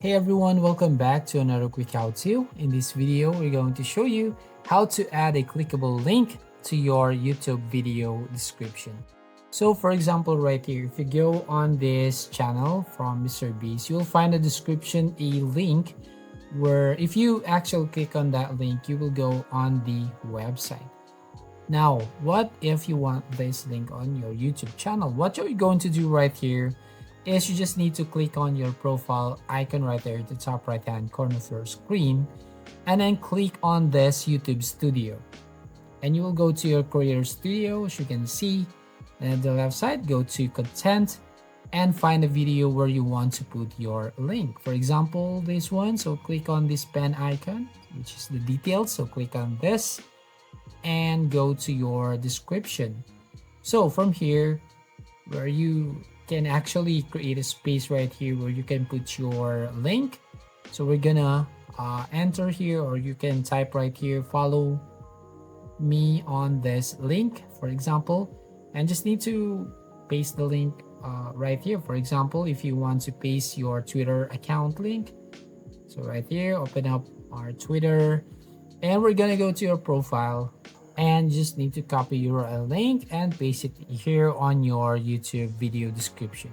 Hey everyone, welcome back to another quick how-to. In this video, we're going to show you how to add a clickable link to your YouTube video description. So for example, right here, if you go on this channel from Mr. Beast, you'll find a description, a link where if you actually click on that link, you will go on the website. Now, what if you want this link on your YouTube channel? What you're going to do right here is you just need to click on your profile icon right there at the top right hand corner of your screen and then click on this YouTube studio. And you will go to your Creator Studio, as you can see. And at the left side, go to content and find a video where you want to put your link. For example, this one. So click on this pen icon, which is the details. So click on this and go to your description. So from here, where you can actually create a space right here where you can put your link. So we're gonna enter here, or you can type right here, follow me on this link, for example, and just need to paste the link right here. For example, if you want to paste your Twitter account link, so right here, open up our Twitter, and we're gonna go to your profile and just need to copy your link and paste it here on your YouTube video description.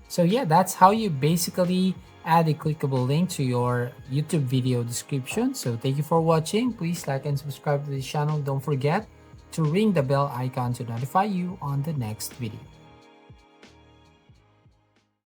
So yeah, that's how you basically add a clickable link to your YouTube video description. So thank you for watching. Please like and subscribe to this channel. Don't forget to ring the bell icon to notify you on the next video.